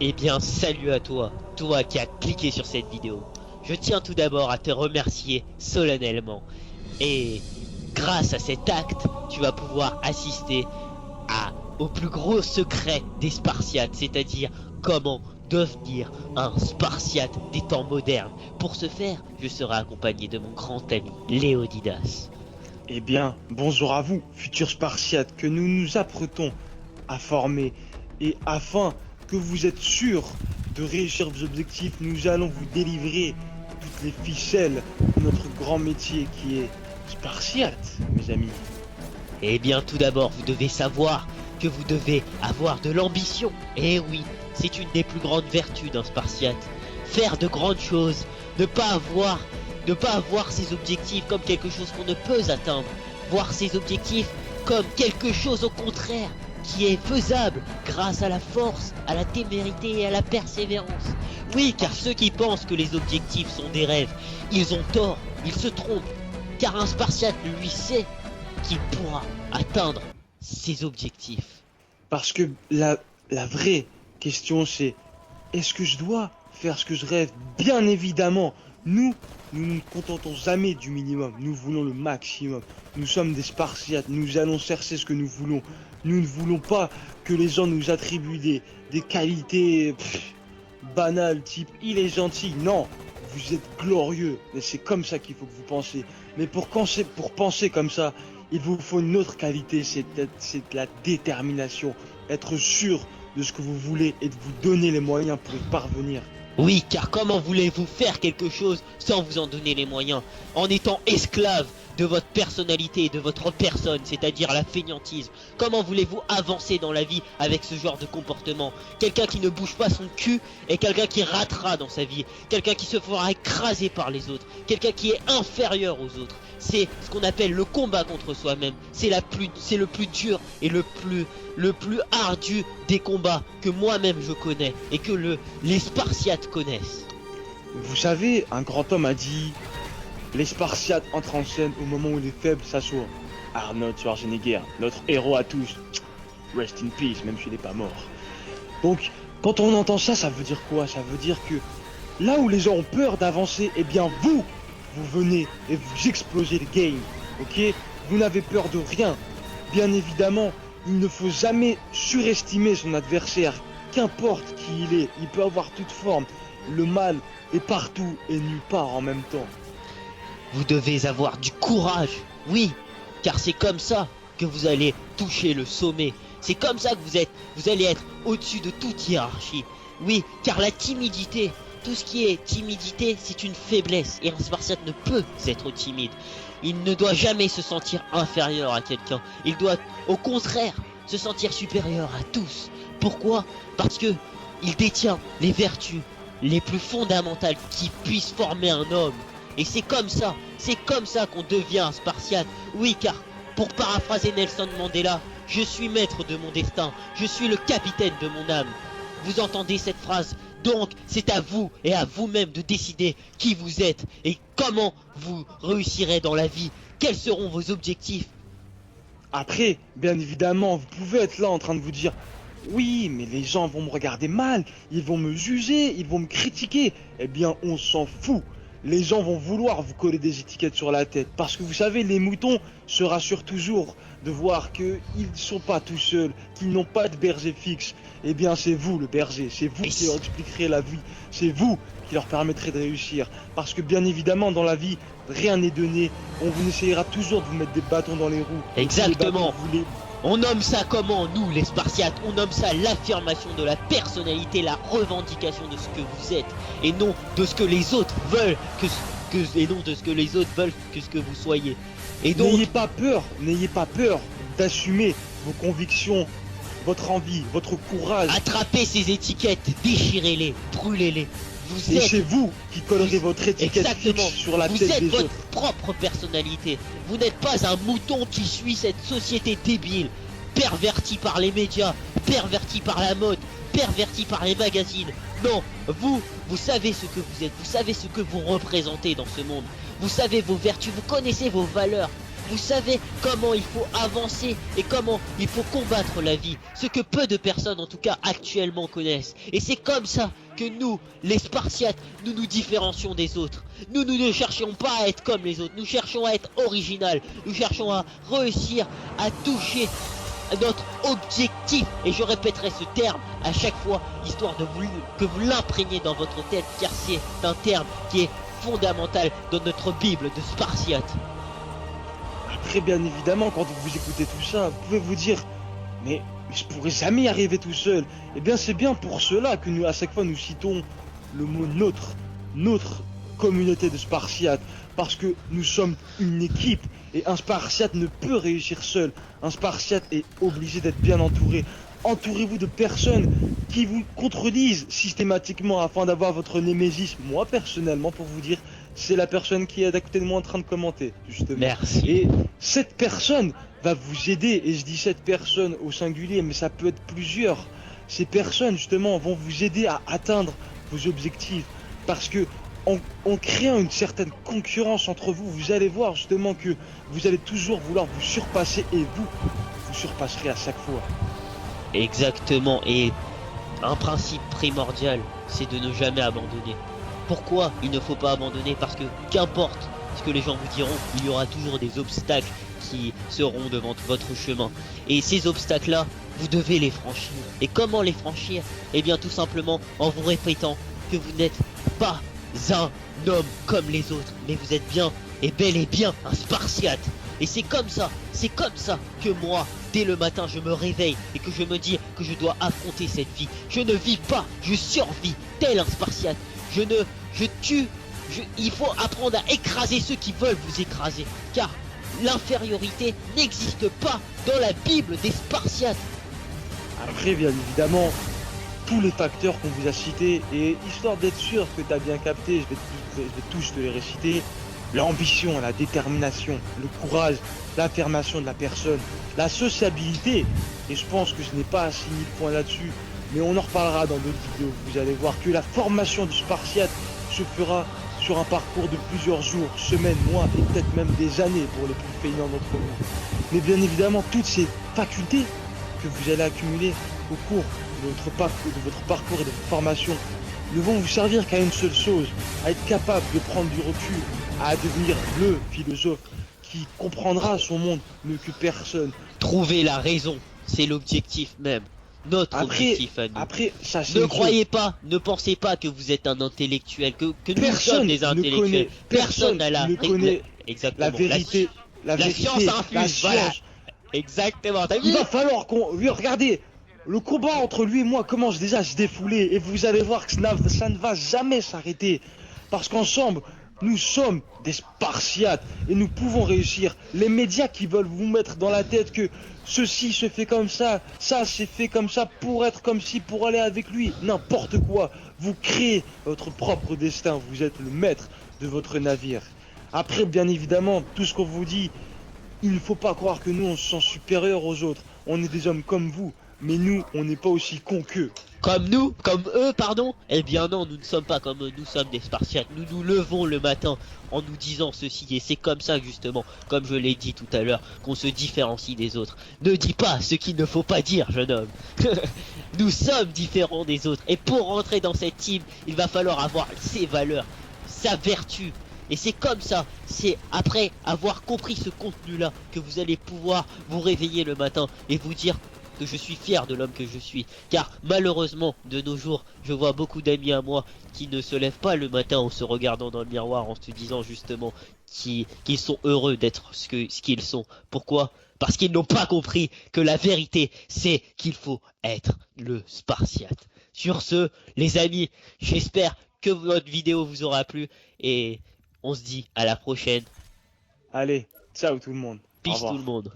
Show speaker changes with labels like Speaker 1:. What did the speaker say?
Speaker 1: Eh bien, salut à toi, toi qui as cliqué sur cette vidéo. Je tiens tout d'abord à te remercier solennellement. Et grâce à cet acte, tu vas pouvoir assister au plus gros secret des Spartiates, c'est-à-dire comment devenir un Spartiate des temps modernes. Pour ce faire, je serai accompagné de mon grand ami Léonidas.
Speaker 2: Eh bien, bonjour à vous, futurs Spartiates, que nous nous apprêtons à former. Et afin que vous êtes sûrs de réussir vos objectifs, nous allons vous délivrer toutes les ficelles de notre grand métier qui est Spartiate, mes amis.
Speaker 1: Eh bien, tout d'abord, vous devez savoir que vous devez avoir de l'ambition. Eh oui, c'est une des plus grandes vertus d'un Spartiate. Faire de grandes choses, ne pas avoir ses objectifs comme quelque chose qu'on ne peut atteindre. Voir ses objectifs comme quelque chose au contraire qui est faisable grâce à la force, à la témérité et à la persévérance. Oui, car ceux qui pensent que les objectifs sont des rêves, ils ont tort, ils se trompent. Car un Spartiate, lui, sait qu'il pourra atteindre ses objectifs.
Speaker 2: Parce que la vraie question c'est, est-ce que je dois faire ce que je rêve? Bien évidemment, nous ne nous contentons jamais du minimum, nous voulons le maximum. Nous sommes des Spartiates, nous allons chercher ce que nous voulons. Nous ne voulons pas que les gens nous attribuent des qualités banales, type il est gentil. Non, vous êtes glorieux, et c'est comme ça qu'il faut que vous pensez. Mais pour penser comme ça, il vous faut une autre qualité, c'est la détermination. Être sûr de ce que vous voulez et de vous donner les moyens pour y parvenir.
Speaker 1: Oui, car comment voulez-vous faire quelque chose sans vous en donner les moyens? En étant esclave de votre personnalité, de votre personne, c'est-à-dire la fainéantise. Comment voulez-vous avancer dans la vie avec ce genre de comportement? Quelqu'un qui ne bouge pas son cul est quelqu'un qui ratera dans sa vie. Quelqu'un qui se fera écraser par les autres. Quelqu'un qui est inférieur aux autres. C'est ce qu'on appelle le combat contre soi-même. C'est le plus dur et le plus ardu des combats que moi-même je connais et que les Spartiates connaissent.
Speaker 2: Vous savez, un grand homme a dit: les Spartiates entrent en scène au moment où les faibles s'assoient. Arnold Schwarzenegger, notre héros à tous. Rest in peace, même s'il n'est pas mort. Donc, quand on entend ça, ça veut dire quoi? Ça veut dire que là où les gens ont peur d'avancer, eh bien vous venez et vous explosez le game, ok? Vous n'avez peur de rien. Bien évidemment, il ne faut jamais surestimer son adversaire, qu'importe qui il est. Il peut avoir toute forme. Le mal est partout et nulle part en même temps.
Speaker 1: Vous devez avoir du courage, oui, car c'est comme ça que vous allez toucher le sommet. C'est comme ça que vous allez être au-dessus de toute hiérarchie. Oui, car la timidité, tout ce qui est timidité, c'est une faiblesse. Et un Spartiate ne peut être timide. Il ne doit jamais se sentir inférieur à quelqu'un. Il doit, au contraire, se sentir supérieur à tous. Pourquoi? Parce que il détient les vertus les plus fondamentales qui puissent former un homme. Et c'est comme ça qu'on devient un Spartiate. Oui, car, pour paraphraser Nelson Mandela, je suis maître de mon destin, je suis le capitaine de mon âme. Vous entendez cette phrase? Donc, c'est à vous et à vous-même de décider qui vous êtes et comment vous réussirez dans la vie. Quels seront vos objectifs?
Speaker 2: Après, bien évidemment, vous pouvez être là en train de vous dire: oui, mais les gens vont me regarder mal, ils vont me juger, ils vont me critiquer. Eh bien, on s'en fout. Les gens vont vouloir vous coller des étiquettes sur la tête. Parce que vous savez, les moutons se rassurent toujours de voir qu'ils ne sont pas tout seuls, qu'ils n'ont pas de berger fixe. Eh bien, c'est vous le berger, c'est vous qui leur expliquerez la vie, c'est vous qui leur permettrez de réussir. Parce que bien évidemment, dans la vie, rien n'est donné. On vous essayera toujours de vous mettre des bâtons dans les roues.
Speaker 1: Exactement. On nomme ça comment, nous, les Spartiates? On nomme ça l'affirmation de la personnalité, la revendication de ce que vous êtes, et non de ce que les autres veulent que ce que vous soyez. Et donc,
Speaker 2: n'ayez pas peur d'assumer vos convictions, votre envie, votre courage.
Speaker 1: Attrapez ces étiquettes, déchirez-les, brûlez-les.
Speaker 2: C'est vous qui collerez votre étiquette fixe sur la tête des autres.
Speaker 1: Vous êtes votre propre personnalité. Vous n'êtes pas un mouton qui suit cette société débile, pervertie par les médias, pervertie par la mode, pervertie par les magazines. Non, vous savez ce que vous êtes, vous savez ce que vous représentez dans ce monde. Vous savez vos vertus, vous connaissez vos valeurs. Vous savez comment il faut avancer et comment il faut combattre la vie. Ce que peu de personnes, en tout cas actuellement, connaissent. Et c'est comme ça que nous, les Spartiates, nous nous différencions des autres. Nous ne cherchons pas à être comme les autres. Nous cherchons à être original. Nous cherchons à réussir à toucher notre objectif, et je répéterai ce terme à chaque fois, histoire que vous l'imprégniez dans votre tête, car c'est un terme qui est fondamental dans notre Bible de Spartiate.
Speaker 2: Après, bien évidemment, quand vous écoutez tout ça, vous pouvez vous dire, mais je pourrais jamais y arriver tout seul. Eh bien, c'est bien pour cela que nous, à chaque fois, nous citons le mot notre communauté de Spartiates, parce que nous sommes une équipe. Et un Spartiate ne peut réussir seul. Un Spartiate est obligé d'être bien entouré. Entourez-vous de personnes qui vous contredisent systématiquement afin d'avoir votre némésis. Moi, personnellement, pour vous dire, c'est la personne qui est à côté de moi en train de commenter, justement.
Speaker 1: Merci.
Speaker 2: Et cette personne va vous aider. Et je dis cette personne au singulier, mais ça peut être plusieurs. Ces personnes, justement, vont vous aider à atteindre vos objectifs. Parce que en créant une certaine concurrence entre vous, vous allez voir justement que vous allez toujours vouloir vous surpasser et vous surpasserez à chaque fois.
Speaker 1: Exactement, et un principe primordial, c'est de ne jamais abandonner. Pourquoi il ne faut pas abandonner? Parce que qu'importe ce que les gens vous diront, il y aura toujours des obstacles qui seront devant votre chemin. Et ces obstacles-là, vous devez les franchir. Et comment les franchir? Eh bien tout simplement en vous répétant que vous n'êtes pas un homme comme les autres, mais vous êtes bien et bel et bien un Spartiate. Et c'est comme ça que moi, dès le matin, je me réveille et que je me dis que je dois affronter cette vie. Je ne vis pas, je survis tel un Spartiate. Il faut apprendre à écraser ceux qui veulent vous écraser, car l'infériorité n'existe pas dans la Bible des Spartiates.
Speaker 2: Après, bien évidemment, tous les facteurs qu'on vous a cités, et histoire d'être sûr que tu as bien capté, je vais tous te les réciter. L'ambition, la détermination, le courage, l'affirmation de la personne, la sociabilité, et je pense que je n'ai pas assez mis le point là-dessus, mais on en reparlera dans d'autres vidéos. Vous allez voir que la formation du Spartiate se fera sur un parcours de plusieurs jours, semaines, mois, et peut-être même des années pour les plus feignants d'entre vous. Mais bien évidemment, toutes ces facultés que vous allez accumuler au cours de votre parcours et de votre formation ne vont vous servir qu'à une seule chose, à être capable de prendre du recul, à devenir le philosophe qui comprendra son monde mieux que personne.
Speaker 1: Trouver la raison, c'est l'objectif même. Notre objectif à nous.
Speaker 2: Après, ça,
Speaker 1: ne croyez pas, ne pensez pas que vous êtes un intellectuel, que nous sommes des intellectuels. Personne n'a
Speaker 2: ne connaît
Speaker 1: exactement.
Speaker 2: la vérité. La
Speaker 1: science infuse, voilà. Exactement, t'as vu?
Speaker 2: Il va falloir qu'on... Regardez, le combat entre lui et moi commence déjà à se défouler. Et vous allez voir que ça ne va jamais s'arrêter. Parce qu'ensemble, nous sommes des Spartiates et nous pouvons réussir. Les médias qui veulent vous mettre dans la tête que ceci se fait comme ça c'est fait comme ça pour être comme ci, pour aller avec lui, n'importe quoi. Vous créez votre propre destin, vous êtes le maître de votre navire. Après, bien évidemment, tout ce qu'on vous dit, il ne faut pas croire que nous on se sent supérieur aux autres. On est des hommes comme vous, mais nous, on n'est pas aussi cons qu'eux.
Speaker 1: Comme nous, comme eux, pardon? Eh bien non, nous ne sommes pas comme eux, nous sommes des Spartiates. Nous nous levons le matin en nous disant ceci, et c'est comme ça justement, comme je l'ai dit tout à l'heure, qu'on se différencie des autres. Ne dis pas ce qu'il ne faut pas dire, jeune homme. Nous sommes différents des autres, et pour rentrer dans cette team, il va falloir avoir ses valeurs, sa vertu. Et c'est comme ça, c'est après avoir compris ce contenu-là que vous allez pouvoir vous réveiller le matin et vous dire que je suis fier de l'homme que je suis. Car malheureusement, de nos jours, je vois beaucoup d'amis à moi qui ne se lèvent pas le matin en se regardant dans le miroir, en se disant justement qu'ils sont heureux d'être ce qu'ils sont. Pourquoi? Parce qu'ils n'ont pas compris que la vérité, c'est qu'il faut être le Spartiate. Sur ce, les amis, j'espère que votre vidéo vous aura plu et on se dit à la prochaine.
Speaker 2: Allez, ciao tout le monde.
Speaker 1: Peace tout le monde.